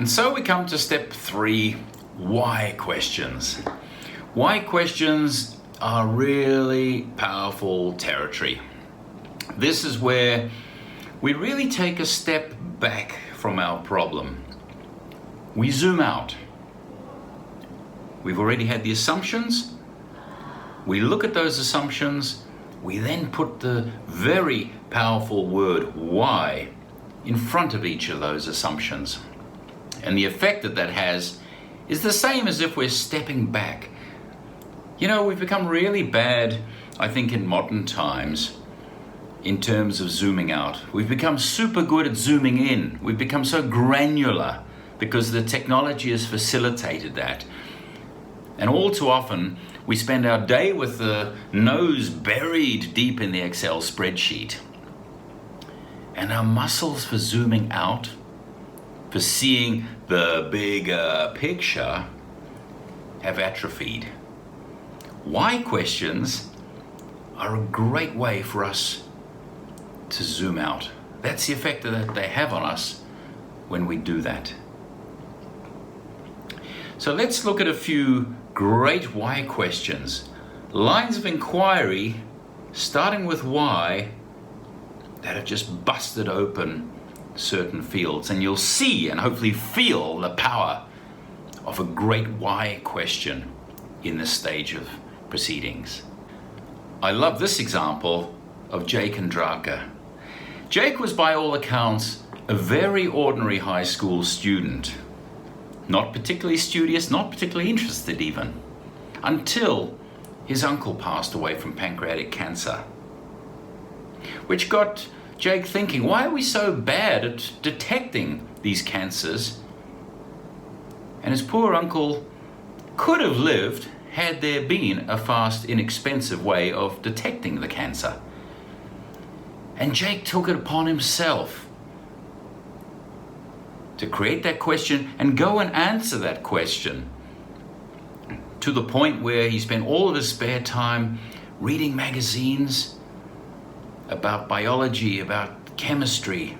And so we come to step 3, why questions. Why questions are really powerful territory. This is where we really take a step back from our problem. We zoom out. We've already had the assumptions. We look at those assumptions. We then put the very powerful word why in front of each of those assumptions. And the effect that has is the same as if we're stepping back. You know, we've become really bad, I think, in modern times in terms of zooming out. We've become super good at zooming in. We've become so granular because the technology has facilitated that. And all too often, we spend our day with the nose buried deep in the Excel spreadsheet. And our muscles for zooming out, for seeing the bigger picture, have atrophied. Why questions are a great way for us to zoom out. That's the effect that they have on us when we do that. So let's look at a few great why questions. Lines of inquiry, starting with why, that have just busted open certain fields. And you'll see and hopefully feel the power of a great why question in this stage of proceedings. I love this example of Jake and Draka. Jake was by all accounts a very ordinary high school student. Not particularly studious, not particularly interested even, until his uncle passed away from pancreatic cancer. Which got Jake thinking, why are we so bad at detecting these cancers? And his poor uncle could have lived had there been a fast, inexpensive way of detecting the cancer. And Jake took it upon himself to create that question and go and answer that question, to the point where he spent all of his spare time reading magazines about biology, about chemistry.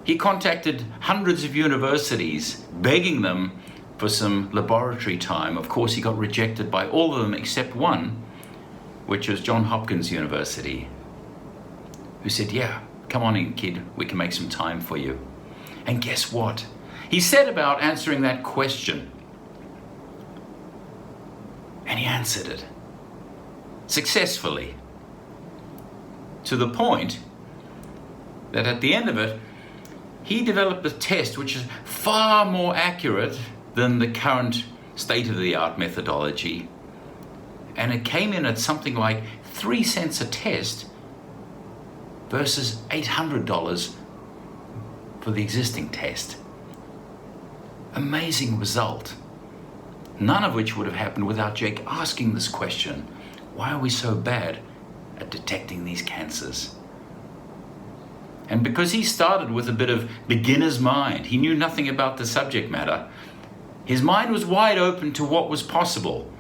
He contacted hundreds of universities, begging them for some laboratory time. Of course, he got rejected by all of them except one, which was Johns Hopkins University, who said, yeah, come on in, kid, we can make some time for you. And guess what? He set about answering that question. And he answered it successfully, to the point that at the end of it, he developed a test which is far more accurate than the current state-of-the-art methodology. And it came in at something like 3 cents a test versus $800 for the existing test. Amazing result. None of which would have happened without Jake asking this question. Why are we so bad at detecting these cancers? And because he started with a bit of beginner's mind, he knew nothing about the subject matter, his mind was wide open to what was possible.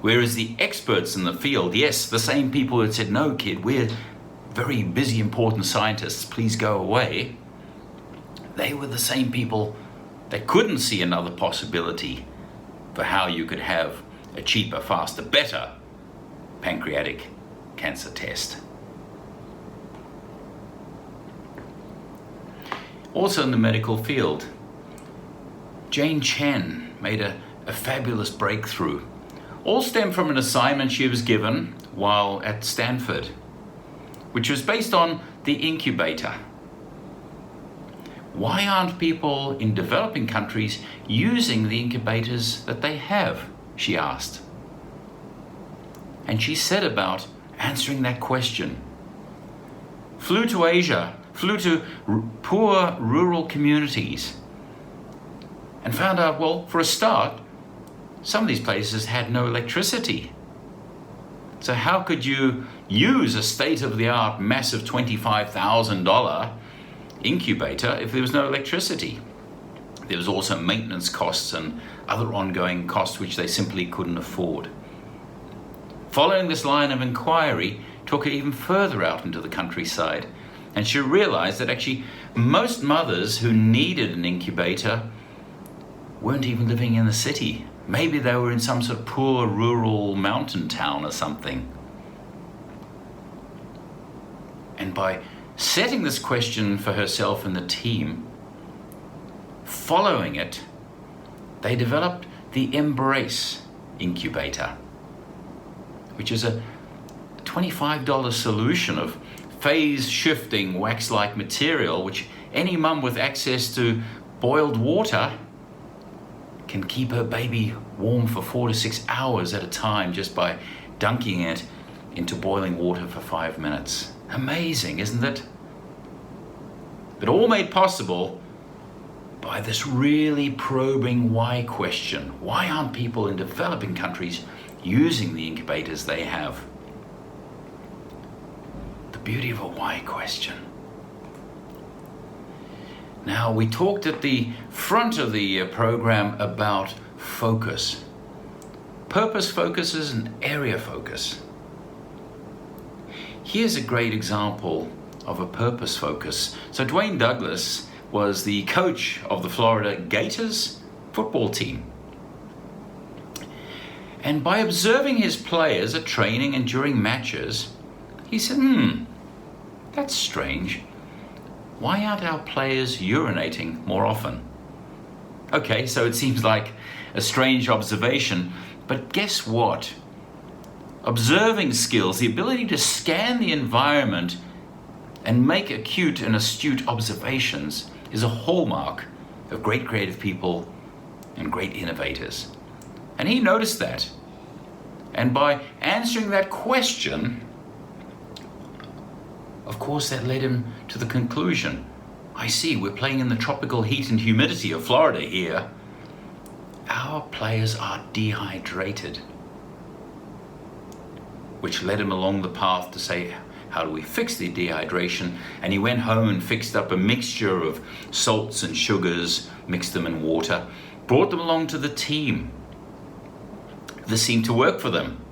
Whereas the experts in the field, yes, the same people who had said, no kid, we're very busy, important scientists, please go away, they were the same people that couldn't see another possibility for how you could have a cheaper, faster, better pancreatic cancer test. Also in the medical field, Jane Chen made a fabulous breakthrough. All stemmed from an assignment she was given while at Stanford, which was based on the incubator. Why aren't people in developing countries using the incubators that they have? She asked. And she set about answering that question. Flew to Asia, flew to poor rural communities, and found out, well, for a start, some of these places had no electricity. So how could you use a state-of-the-art, massive $25,000 incubator if there was no electricity? There was also maintenance costs and other ongoing costs which they simply couldn't afford. Following this line of inquiry took her even further out into the countryside And she realized that actually most mothers who needed an incubator weren't even living in the city. Maybe they were in some sort of poor rural mountain town or something. And by setting this question for herself and the team, following it, they developed the Embrace Incubator, which is a $25 solution of phase-shifting wax-like material, which any mum with access to boiled water can keep her baby warm for 4 to 6 hours at a time just by dunking it into boiling water for 5 minutes. Amazing, isn't it? But all made possible by this really probing why question. Why aren't people in developing countries using the incubators they have? The beauty of a why question. Now, we talked at the front of the program about focus. Purpose focuses and area focus. Here's a great example of a purpose focus. So Dwayne Douglas was the coach of the Florida Gators football team. And by observing his players at training and during matches, he said, that's strange. Why aren't our players urinating more often? Okay, so it seems like a strange observation, but guess what? Observing skills, the ability to scan the environment and make acute and astute observations, is a hallmark of great creative people and great innovators. And he noticed that. And by answering that question, of course, that led him to the conclusion, I see, we're playing in the tropical heat and humidity of Florida here. Our players are dehydrated. Which led him along the path to say, how do we fix the dehydration? And he went home and fixed up a mixture of salts and sugars, mixed them in water, brought them along to the team. This seemed to work for them.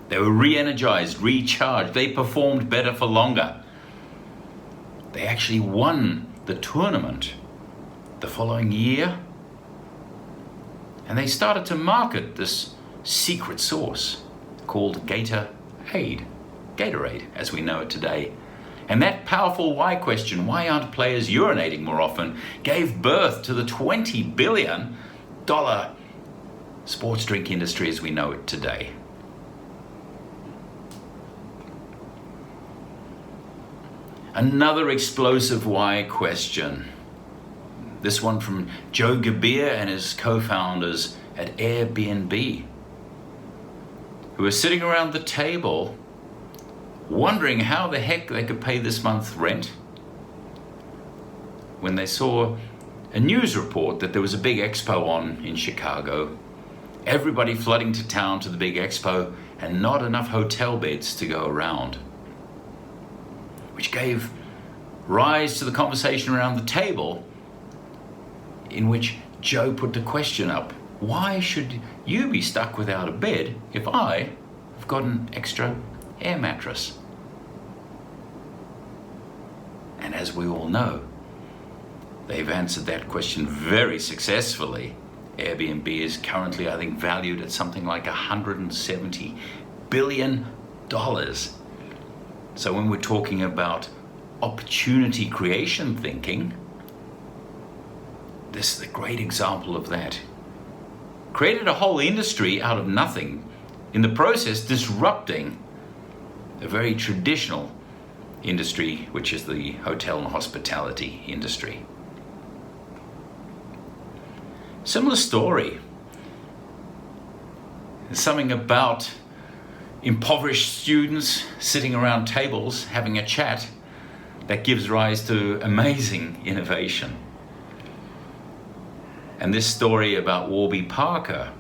They were re-energized, recharged. They performed better for longer. They actually won the tournament the following year. And they started to market this secret sauce called Gatorade, as we know it today. And that powerful why question, why aren't players urinating more often, gave birth to the $20 billion sports drink industry as we know it today. Another explosive why question. This one from Joe Gebeer and his co-founders at Airbnb, who were sitting around the table wondering how the heck they could pay this month's rent when they saw a news report that there was a big expo on in Chicago. Everybody flooding to town to the big expo and not enough hotel beds to go around. Which gave rise to the conversation around the table in which Joe put the question up, why should you be stuck without a bed if I have got an extra air mattress? And as we all know, they've answered that question very successfully. Airbnb is currently, I think, valued at something like $170 billion. So when we're talking about opportunity creation thinking, this is a great example of that. Created a whole industry out of nothing, in the process disrupting a very traditional industry, which is the hotel and hospitality industry. Similar story. There's something about impoverished students sitting around tables having a chat that gives rise to amazing innovation. And this story about Warby Parker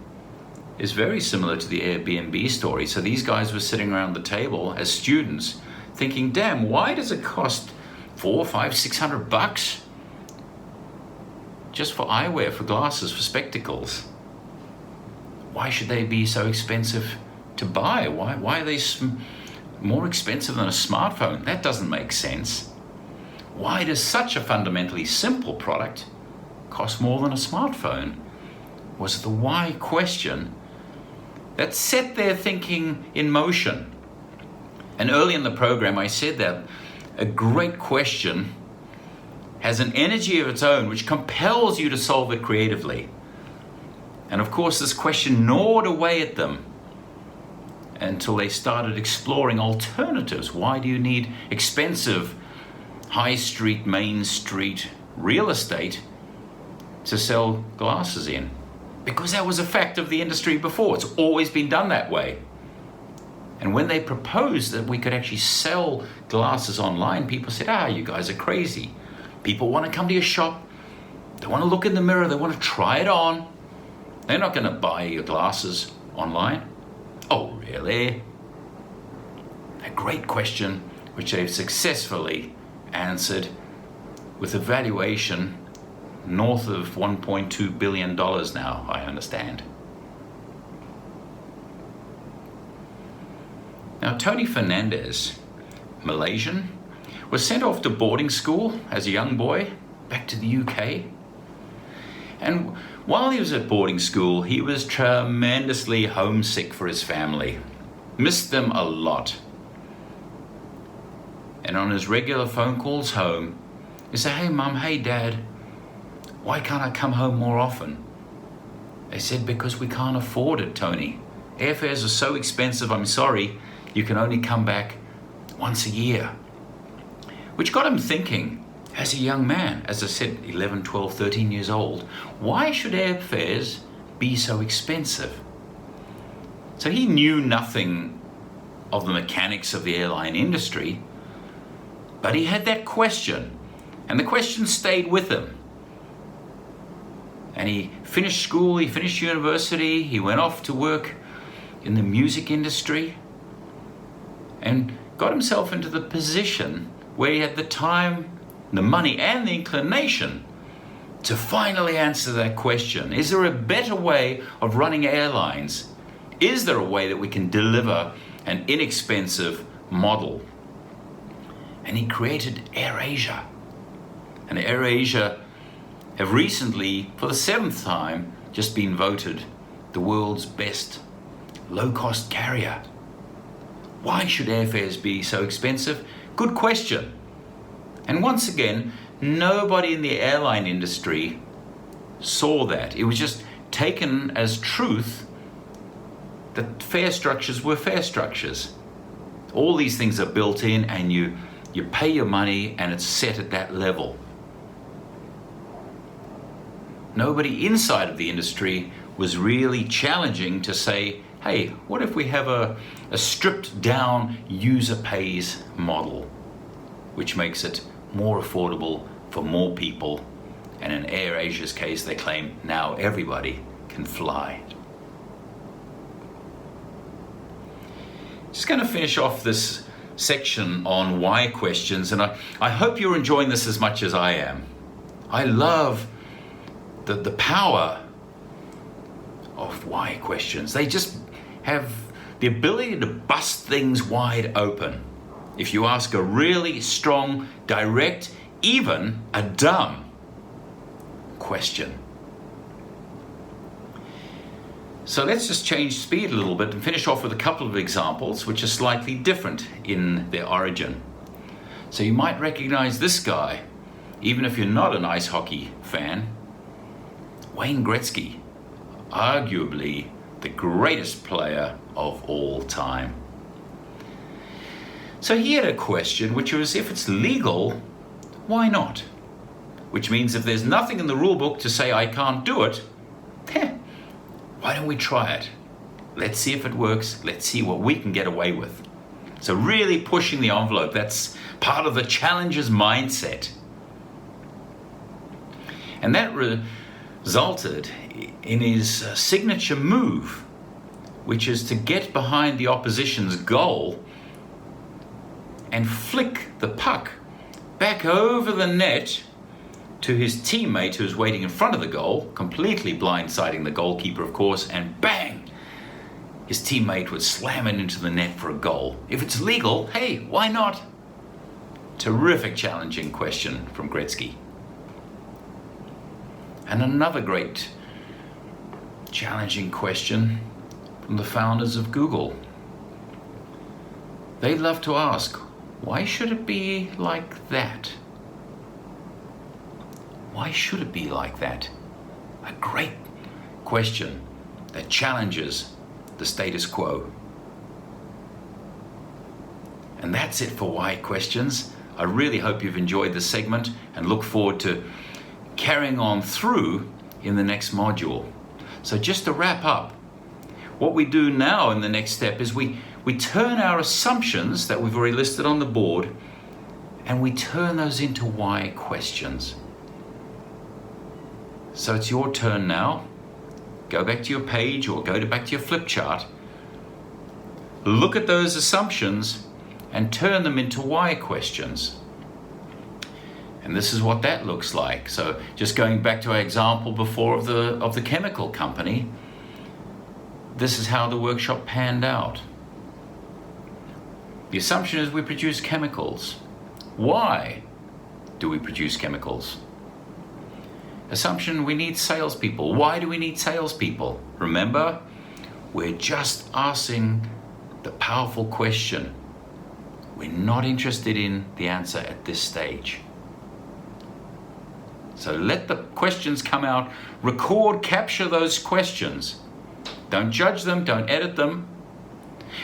is very similar to the Airbnb story. So these guys were sitting around the table as students thinking, damn, why does it cost $400, $500, $600 just for eyewear, for glasses, for spectacles? Why should they be so expensive to buy? Why are they more expensive than a smartphone? That doesn't make sense. Why does such a fundamentally simple product cost more than a smartphone? Was the why question that set their thinking in motion. And early in the program, I said that a great question has an energy of its own which compels you to solve it creatively. And of course, this question gnawed away at them until they started exploring alternatives. Why do you need expensive high street, main street real estate to sell glasses in? Because that was a fact of the industry before. It's always been done that way. And when they proposed that we could actually sell glasses online, people said, you guys are crazy. People want to come to your shop. They want to look in the mirror. They want to try it on. They're not going to buy your glasses online. Oh, really? A great question, which they've successfully answered with a valuation north of $1.2 billion now, I understand. Now, Tony Fernandez, Malaysian, was sent off to boarding school as a young boy back to the UK. And while he was at boarding school, he was tremendously homesick for his family. Missed them a lot. And on his regular phone calls home, he said, "Hey Mum, hey Dad, why can't I come home more often?" They said, "Because we can't afford it, Tony. Airfares are so expensive, I'm sorry, you can only come back once a year." Which got him thinking, as a young man, as I said, 11, 12, 13 years old, why should airfares be so expensive? So he knew nothing of the mechanics of the airline industry, but he had that question, and the question stayed with him. And he finished school, he finished university, he went off to work in the music industry and got himself into the position where he had the time, the money, and the inclination to finally answer that question. Is there a better way of running airlines? Is there a way that we can deliver an inexpensive model? And he created AirAsia. And AirAsia have recently, for the 7th time, just been voted the world's best low-cost carrier. Why should airfares be so expensive? Good question. And once again, nobody in the airline industry saw that. It was just taken as truth that fare structures were fare structures. All these things are built in, and you pay your money and it's set at that level. Nobody inside of the industry was really challenging to say, hey, what if we have a stripped down user pays model, which makes it more affordable for more people, and in AirAsia's case, they claim now everybody can fly. Just going to finish off this section on why questions, and I hope you're enjoying this as much as I am. I love the power of why questions. They just have the ability to bust things wide open. If you ask a really strong, direct, even a dumb question. So let's just change speed a little bit and finish off with a couple of examples which are slightly different in their origin. So you might recognize this guy, even if you're not an ice hockey fan. Wayne Gretzky, arguably the greatest player of all time. So he had a question which was, if it's legal, why not? Which means if there's nothing in the rule book to say I can't do it, why don't we try it? Let's see if it works. Let's see what we can get away with. So really pushing the envelope, that's part of the challenger's mindset. And that resulted in his signature move, which is to get behind the opposition's goal and flick the puck back over the net to his teammate who's waiting in front of the goal, completely blindsiding the goalkeeper, of course, and bang! His teammate would slam it into the net for a goal. If it's legal, hey, why not? Terrific challenging question from Gretzky. And another great challenging question from the founders of Google. They love to ask, why should it be like that? Why should it be like that? A great question that challenges the status quo. And that's it for Why Questions. I really hope you've enjoyed this segment and look forward to carrying on through in the next module. So just to wrap up, what we do now in the next step is we turn our assumptions that we've already listed on the board and we turn those into why questions. So it's your turn now. Go back to your page or back to your flip chart. Look at those assumptions and turn them into why questions. And this is what that looks like. So just going back to our example before of the chemical company, this is how the workshop panned out. The assumption is we produce chemicals. Why do we produce chemicals? Assumption, we need salespeople. Why do we need salespeople? Remember, we're just asking the powerful question. We're not interested in the answer at this stage. So let the questions come out, record, capture those questions. Don't judge them, don't edit them.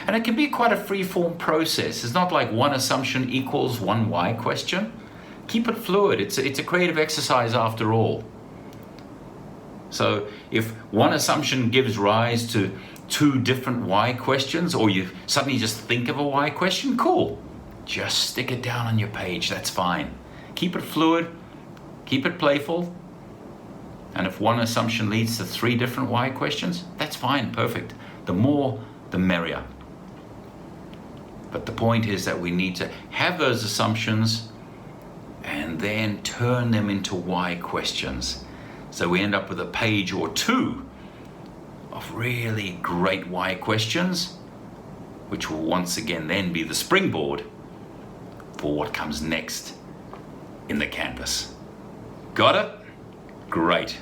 And it can be quite a free-form process. It's not like one assumption equals one why question. Keep it fluid. It's a creative exercise after all. So if one assumption gives rise to two different why questions, or you suddenly just think of a why question, cool. Just stick it down on your page, that's fine. Keep it fluid, keep it playful. And if one assumption leads to three different why questions, that's fine, perfect. The more, the merrier. But the point is that we need to have those assumptions and then turn them into why questions. So we end up with a page or two of really great why questions, which will once again then be the springboard for what comes next in the canvas. Got it? Great.